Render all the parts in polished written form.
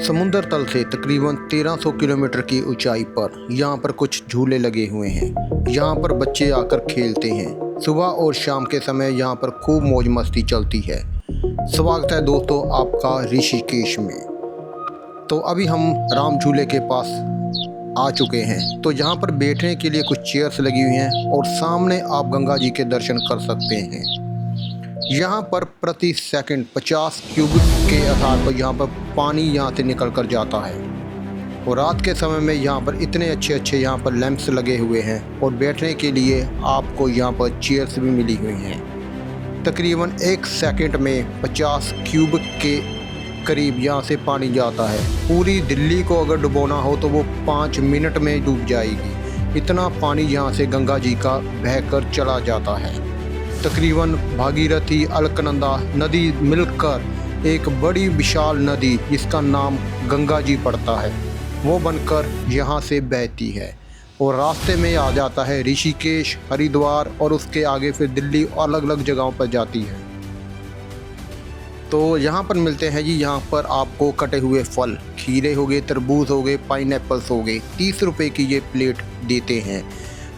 समुद्र तल से तकरीबन 1300 किलोमीटर की ऊंचाई पर यहाँ पर कुछ झूले लगे हुए हैं। यहाँ पर बच्चे आकर खेलते हैं। सुबह और शाम के समय यहाँ पर खूब मौज मस्ती चलती है। स्वागत है दोस्तों आपका ऋषिकेश में। तो अभी हम राम झूले के पास आ चुके हैं। तो यहाँ पर बैठने के लिए कुछ चेयर्स लगी हुई हैं और सामने आप गंगा जी के दर्शन कर सकते हैं। यहाँ पर प्रति सेकंड 50 क्यूबिक के आधार पर यहाँ पर पानी यहाँ से निकल कर जाता है। और रात के समय में यहाँ पर इतने अच्छे यहाँ पर लैंप्स लगे हुए हैं और बैठने के लिए आपको यहाँ पर चेयर्स भी मिली हुई हैं। तकरीबन 1 सेकंड में 50 क्यूबिक के करीब यहाँ से पानी जाता है। पूरी दिल्ली को अगर डुबोना हो तो वो 5 मिनट में डूब जाएगी। इतना पानी यहाँ से गंगा जी का बहकर चला जाता है। तकरीबन भागीरथी अलकनंदा नदी मिलकर एक बड़ी विशाल नदी जिसका नाम गंगा जी पड़ता है वो बनकर यहाँ से बहती है और रास्ते में आ जाता है ऋषिकेश, हरिद्वार और उसके आगे फिर दिल्ली और अलग अलग जगहों पर जाती है। तो यहाँ पर मिलते हैं जी, यहाँ पर आपको कटे हुए फल, खीरे हो गए, तरबूज हो गए, पाइनएप्पल्स हो गए, 30 रुपये की ये प्लेट देते हैं।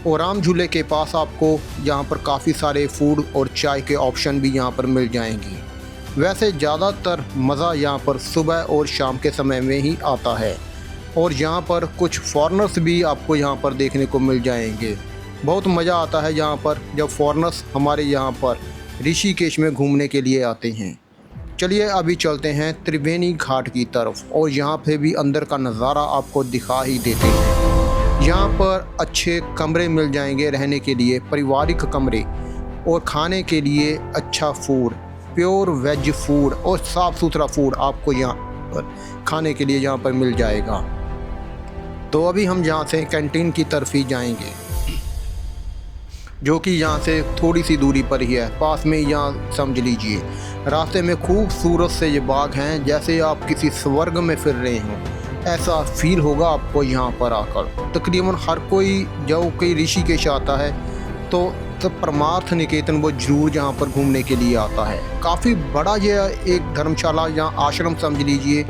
और राम झूले के पास आपको यहाँ पर काफ़ी सारे फूड और चाय के ऑप्शन भी यहाँ पर मिल जाएंगे। वैसे ज़्यादातर मज़ा यहाँ पर सुबह और शाम के समय में ही आता है और यहाँ पर कुछ फॉरेनर्स भी आपको यहाँ पर देखने को मिल जाएंगे। बहुत मज़ा आता है यहाँ पर जब फॉरेनर्स हमारे यहाँ पर ऋषिकेश में घूमने के लिए आते हैं। चलिए अभी चलते हैं त्रिवेणी घाट की तरफ और यहाँ पे भी अंदर का नज़ारा आपको दिखा ही देते हैं। यहाँ पर अच्छे कमरे मिल जाएंगे रहने के लिए, पारिवारिक कमरे और खाने के लिए अच्छा फूड, प्योर वेज फूड और साफ़ सुथरा फूड आपको यहाँ पर खाने के लिए यहाँ पर मिल जाएगा। तो अभी हम यहाँ से कैंटीन की तरफ ही जाएंगे जो कि यहाँ से थोड़ी सी दूरी पर ही है, पास में यहाँ समझ लीजिए। रास्ते में खूबसूरत से ये बाग हैं, जैसे आप किसी स्वर्ग में फिर रहे हों, ऐसा फील होगा आपको यहाँ पर आकर। तकरीबन हर कोई जो कोई ऋषिकेश आता है तो परमार्थ निकेतन वो जरूर यहाँ पर घूमने के लिए आता है। काफ़ी बड़ा ये एक धर्मशाला या आश्रम समझ लीजिए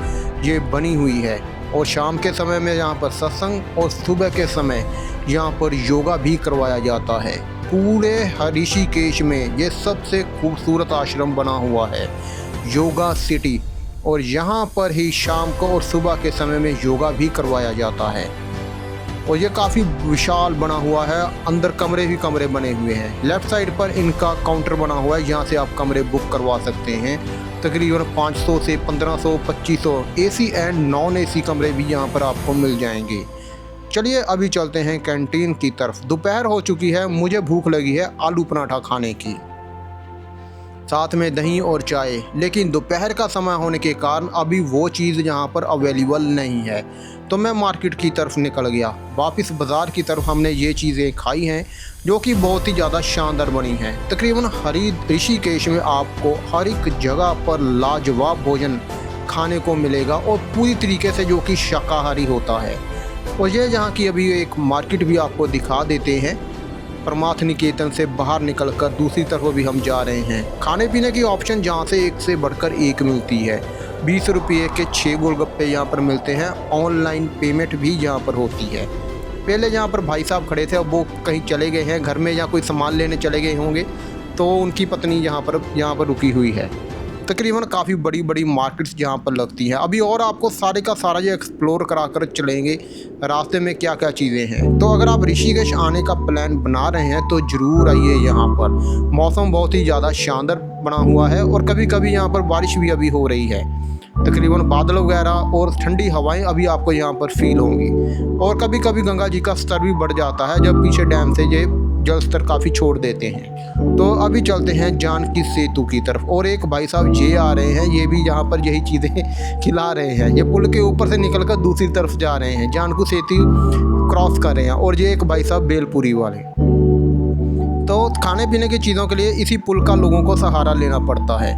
ये बनी हुई है और शाम के समय में यहाँ पर सत्संग और सुबह के समय यहाँ पर योगा भी करवाया जाता है। पूरे ऋषिकेश में ये सबसे खूबसूरत आश्रम बना हुआ है, योगा सिटी, और यहाँ पर ही शाम को और सुबह के समय में योगा भी करवाया जाता है। और ये काफ़ी विशाल बना हुआ है, अंदर कमरे ही कमरे बने हुए हैं। लेफ़्ट साइड पर इनका काउंटर बना हुआ है, यहाँ से आप कमरे बुक करवा सकते हैं। तकरीबन 500 से 1500 2500 एसी एंड नॉन एसी कमरे भी यहाँ पर आपको मिल जाएंगे। चलिए अभी चलते हैं कैंटीन की तरफ। दोपहर हो चुकी है, मुझे भूख लगी है आलू पराठा खाने की, साथ में दही और चाय, लेकिन दोपहर का समय होने के कारण अभी वो चीज़ यहाँ पर अवेलेबल नहीं है। तो मैं मार्केट की तरफ निकल गया। वापस बाज़ार की तरफ हमने ये चीज़ें खाई हैं जो कि बहुत ही ज़्यादा शानदार बनी हैं। तकरीबन ऋषिकेश में आपको हर एक जगह पर लाजवाब भोजन खाने को मिलेगा और पूरी तरीके से जो कि शाकाहारी होता है। और ये यहाँ की अभी एक मार्केट भी आपको दिखा देते हैं। परमार्थ निकेतन से बाहर निकलकर दूसरी तरफ भी हम जा रहे हैं। खाने पीने की ऑप्शन जहाँ से एक से बढ़कर एक मिलती है। 20 रुपये के 6 गोलगप्पे यहाँ पर मिलते हैं। ऑनलाइन पेमेंट भी यहाँ पर होती है। पहले यहाँ पर भाई साहब खड़े थे, अब वो कहीं चले गए हैं घर में या कोई सामान लेने चले गए होंगे, तो उनकी पत्नी यहाँ पर रुकी हुई है। तकरीबन काफ़ी बड़ी बड़ी मार्केट्स यहाँ पर लगती हैं। अभी और आपको सारे का सारा ये एक्सप्लोर करा कर चलेंगे रास्ते में क्या क्या चीज़ें हैं। तो अगर आप ऋषिकेश आने का प्लान बना रहे हैं तो ज़रूर आइए। यहाँ पर मौसम बहुत ही ज़्यादा शानदार बना हुआ है और कभी कभी यहाँ पर बारिश भी अभी हो रही है। तकरीबन बादल वगैरह और ठंडी हवाएं अभी आपको यहाँ पर फील होंगी। और कभी कभी गंगा जी का स्तर भी बढ़ जाता है जब पीछे डैम से ये जल स्तर काफ़ी छोड़ देते हैं। तो अभी चलते हैं जानकी सेतु की तरफ और एक भाई साहब ये आ रहे हैं, ये भी यहाँ पर यही चीज़ें खिला रहे हैं। ये पुल के ऊपर से निकलकर दूसरी तरफ जा रहे हैं, जानकी सेतु क्रॉस कर रहे हैं। और ये एक भाई साहब बेलपुरी वाले। तो खाने पीने की चीज़ों के लिए इसी पुल का लोगों को सहारा लेना पड़ता है।